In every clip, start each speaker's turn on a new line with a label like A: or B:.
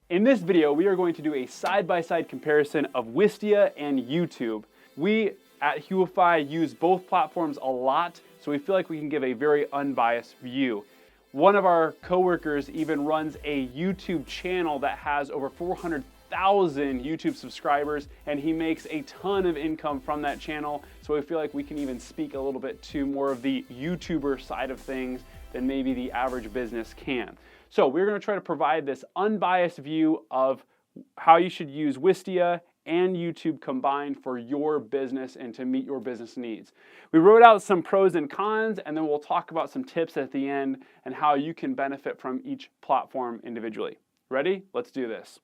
A: In this video, we are going to do a side-by-side comparison of Wistia and YouTube. We at Huify use both platforms a lot, so we feel like we can give a very unbiased view. One of our coworkers even runs a YouTube channel that has over 400,000 YouTube subscribers, and he makes a ton of income from that channel. So we feel like we can even speak a little bit to more of the YouTuber side of things than maybe the average business can. So we're going to try to provide this unbiased view of how you should use Wistia and YouTube combined for your business and to meet your business needs. We wrote out some pros and cons, and then we'll talk about some tips at the end and how you can benefit from each platform individually. Ready? Let's do this.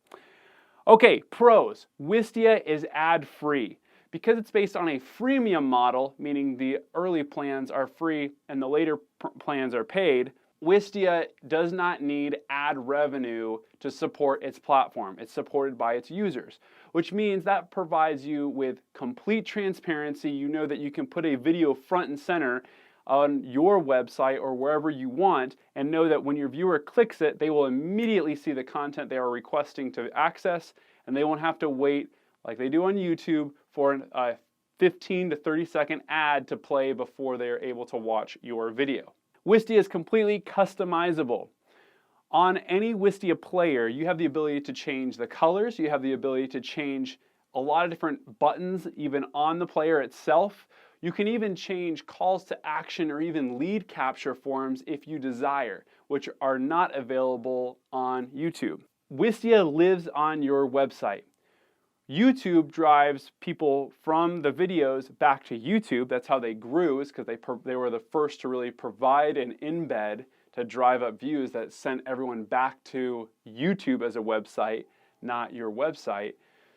A: Okay, pros. Wistia is ad-free. Because it's based on a freemium model, meaning the early plans are free and the later plans are paid, Wistia does not need ad revenue to support its platform. It's supported by its users, which means that provides you with complete transparency. You know that you can put a video front and center on your website or wherever you want and know that when your viewer clicks it, they will immediately see the content they are requesting to access, and they won't have to wait like they do on YouTube for a 15 to 30 second ad to play before they are able to watch your video. Wistia is completely customizable. On any Wistia player, you have the ability to change the colors, you have the ability to change a lot of different buttons even on the player itself. You can even change calls to action or even lead capture forms if you desire, which are not available on YouTube. Wistia lives on your website. YouTube drives people from the videos back to YouTube. That's how they grew, is because they were the first to really provide an embed to drive up views that sent everyone back to YouTube as a website, not your website.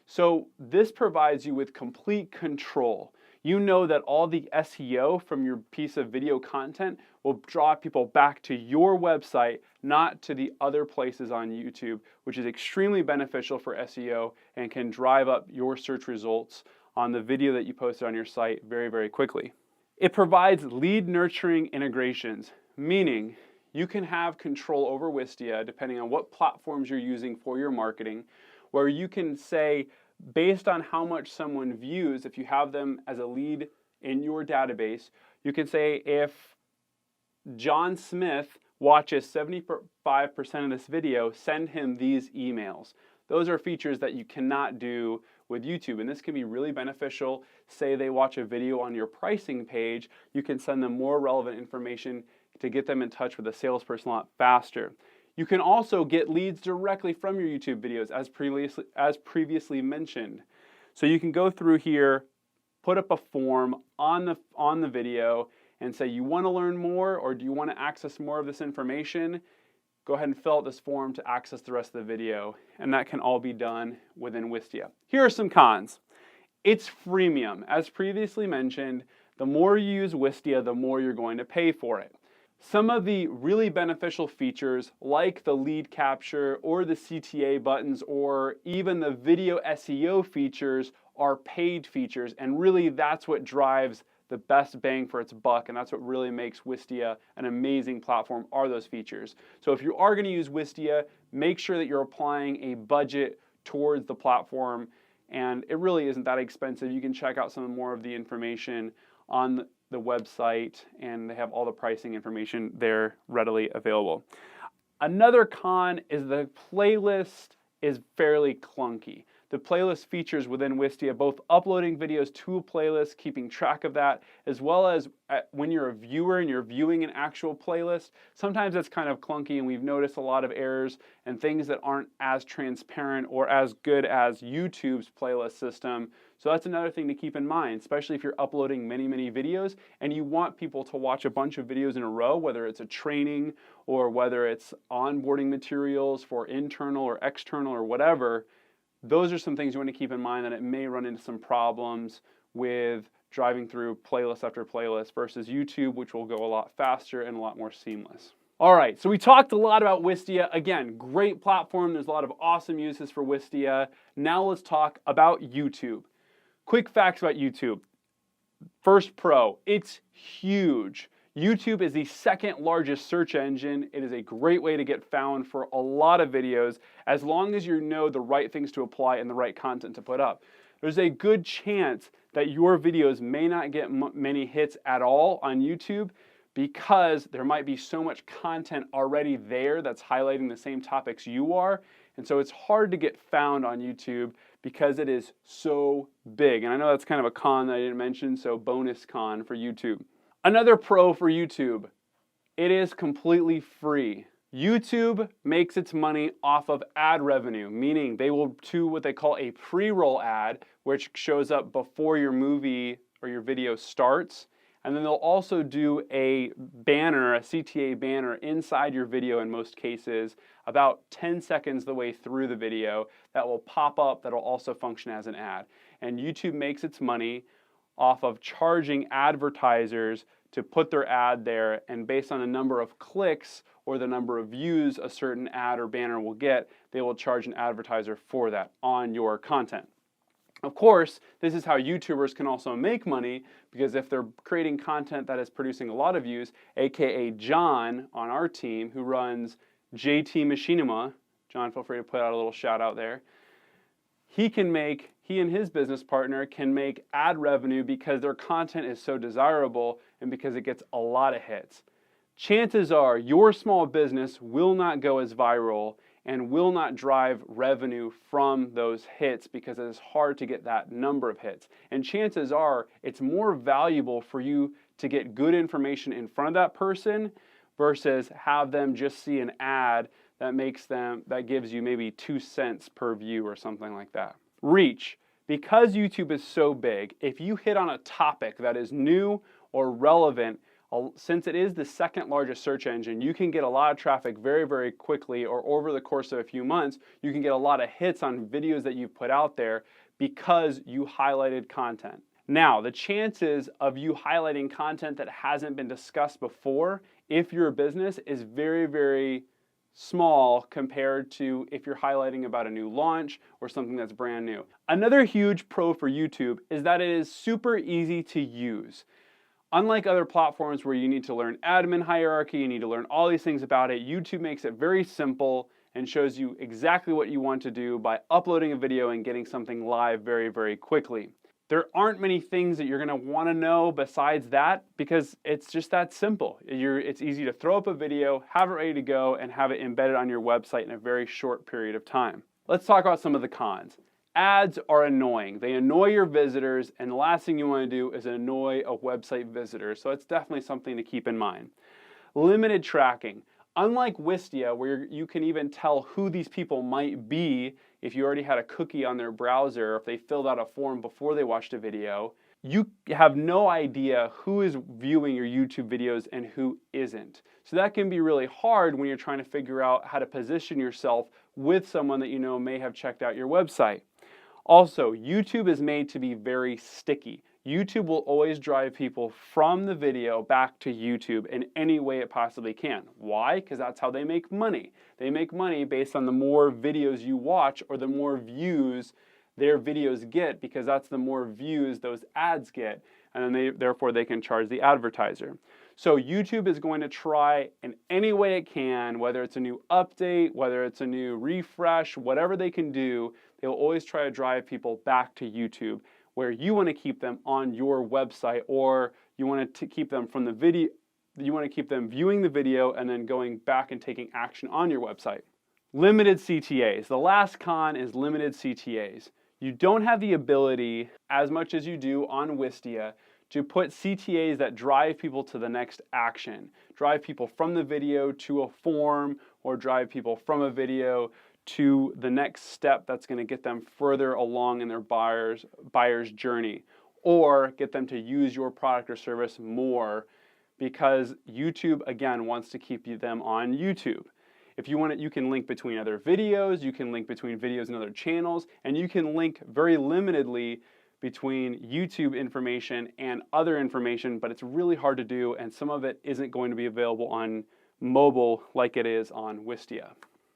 A: So this provides you with complete control. You know that all the SEO from your piece of video content will draw people back to your website, not to the other places on YouTube, which is extremely beneficial for SEO and can drive up your search results on the video that you posted on your site very, very quickly. It provides lead nurturing integrations, meaning you can have control over Wistia depending on what platforms you're using for your marketing, where you can say, based on how much someone views, if you have them as a lead in your database, you can say if John Smith watches 75% of this video, send him these emails. Those are features that you cannot do with YouTube, and this can be really beneficial. Say they watch a video on your pricing page, you can send them more relevant information to get them in touch with a salesperson a lot faster. You can also get leads directly from your YouTube videos as previously mentioned. So you can go through here, put up a form on the video and say you want to learn more or do you want to access more of this information? Go ahead and fill out this form to access the rest of the video, and that can all be done within Wistia. Here are some cons. It's freemium. As previously mentioned, the more you use Wistia, the more you're going to pay for it. Some of the really beneficial features like the lead capture or the CTA buttons or even the video SEO features are paid features, and really that's what drives the best bang for its buck, and that's what really makes Wistia an amazing platform, are those features. So if you are going to use Wistia, make sure that you're applying a budget towards the platform, and it really isn't that expensive. You can check out some more of the information on the website, and they have all the pricing information there readily available. Another con is the playlist is fairly clunky. The playlist features within Wistia, both uploading videos to a playlist, keeping track of that, as well as when you're a viewer and you're viewing an actual playlist, sometimes it's kind of clunky, and we've noticed a lot of errors and things that aren't as transparent or as good as YouTube's playlist system. So that's another thing to keep in mind, especially if you're uploading many, many videos and you want people to watch a bunch of videos in a row, whether it's a training or whether it's onboarding materials for internal or external or whatever. Those are some things you want to keep in mind, that it may run into some problems with driving through playlist after playlist versus YouTube, which will go a lot faster and a lot more seamless. All right, so we talked a lot about Wistia. Again, great platform. There's a lot of awesome uses for Wistia. Now let's talk about YouTube. Quick facts about YouTube. First pro, it's huge. YouTube is the second largest search engine. It is a great way to get found for a lot of videos as long as you know the right things to apply and the right content to put up. There's a good chance that your videos may not get many hits at all on YouTube because there might be so much content already there that's highlighting the same topics you are. And so it's hard to get found on YouTube because it is so big. And I know that's kind of a con that I didn't mention, so bonus con for YouTube. Another pro for YouTube, it is completely free. YouTube makes its money off of ad revenue, meaning they will do what they call a pre-roll ad, which shows up before your movie or your video starts. And then they'll also do a banner, a CTA banner inside your video in most cases, about 10 seconds the way through the video that will pop up that'll also function as an ad. And YouTube makes its money off of charging advertisers to put their ad there, and based on the number of clicks or the number of views a certain ad or banner will get, they will charge an advertiser for that on your content. Of course, this is how YouTubers can also make money, because if they're creating content that is producing a lot of views, aka John on our team who runs JT Machinima, John, feel free to put out a little shout out there, he and his business partner can make ad revenue because their content is so desirable and because it gets a lot of hits. Chances are your small business will not go as viral and will not drive revenue from those hits because it is hard to get that number of hits. And chances are it's more valuable for you to get good information in front of that person versus have them just see an ad that gives you maybe 2 cents per view or something like that. Reach. Because YouTube is so big, if you hit on a topic that is new or relevant, since it is the second largest search engine, you can get a lot of traffic very, very quickly, or over the course of a few months, you can get a lot of hits on videos that you've put out there because you highlighted content. Now, the chances of you highlighting content that hasn't been discussed before, if you're a business, is very, very small compared to if you're highlighting about a new launch or something that's brand new. Another huge pro for YouTube is that it is super easy to use. Unlike other platforms where you need to learn admin hierarchy, you need to learn all these things about it, YouTube makes it very simple and shows you exactly what you want to do by uploading a video and getting something live very, very quickly. There aren't many things that you're going to want to know besides that because it's just that simple. It's easy to throw up a video, have it ready to go, and have it embedded on your website in a very short period of time. Let's talk about some of the cons. Ads are annoying. They annoy your visitors, and the last thing you want to do is annoy a website visitor, so it's definitely something to keep in mind. Limited tracking. Unlike Wistia, where you can even tell who these people might be if you already had a cookie on their browser, or if they filled out a form before they watched a video, you have no idea who is viewing your YouTube videos and who isn't. So that can be really hard when you're trying to figure out how to position yourself with someone that you know may have checked out your website. Also, YouTube is made to be very sticky. YouTube will always drive people from the video back to YouTube in any way it possibly can. Why? Because that's how they make money. They make money based on the more videos you watch or the more views their videos get, because that's the more views those ads get, and then therefore they can charge the advertiser. So YouTube is going to try in any way it can, whether it's a new update, whether it's a new refresh, whatever they can do, they'll always try to drive people back to YouTube, where you want to keep them on your website, or you want to keep them from the video, you want to keep them viewing the video and then going back and taking action on your website. Limited CTAs. The last con is limited CTAs. You don't have the ability, as much as you do on Wistia, to put CTAs that drive people to the next action, drive people from the video to a form, or drive people from a video to the next step that's going to get them further along in their buyer's journey, or get them to use your product or service more, because YouTube, again, wants to keep them on YouTube. If you want it, you can link between other videos, you can link between videos and other channels, and you can link very limitedly between YouTube information and other information, but it's really hard to do, and some of it isn't going to be available on mobile like it is on Wistia.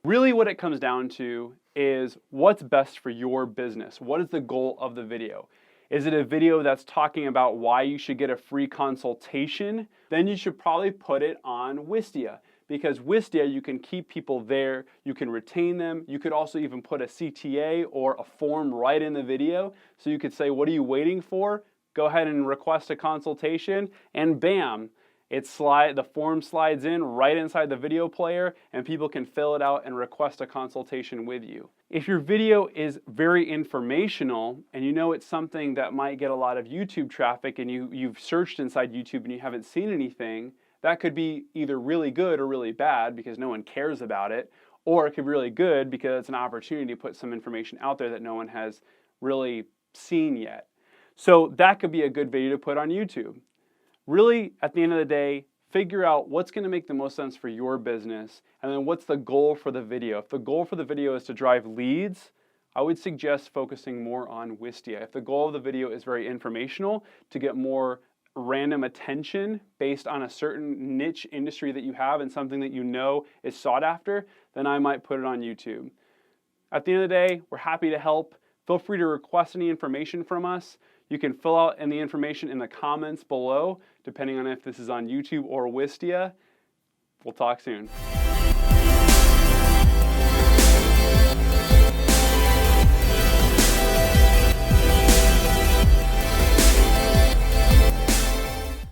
A: Really what it comes down to is what's best for your business. What is the goal of the video? Is it a video that's talking about why you should get a free consultation? Then you should probably put it on Wistia, because Wistia, you can keep people there, you can retain them. You could also even put a CTA or a form right in the video. So you could say, what are you waiting for? Go ahead and request a consultation, and bam, the form slides in right inside the video player, and people can fill it out and request a consultation with you. If your video is very informational and you know it's something that might get a lot of YouTube traffic, and you've searched inside YouTube and you haven't seen anything, that could be either really good or really bad because no one cares about it, or it could be really good because it's an opportunity to put some information out there that no one has really seen yet. So that could be a good video to put on YouTube. Really, at the end of the day, figure out what's going to make the most sense for your business, and then what's the goal for the video. If the goal for the video is to drive leads, I would suggest focusing more on Wistia. If the goal of the video is very informational, to get more random attention based on a certain niche industry that you have and something that you know is sought after, then I might put it on YouTube. At the end of the day, we're happy to help. Feel free to request any information from us. You can fill out the information in the comments below, depending on if this is on YouTube or Wistia. We'll talk soon.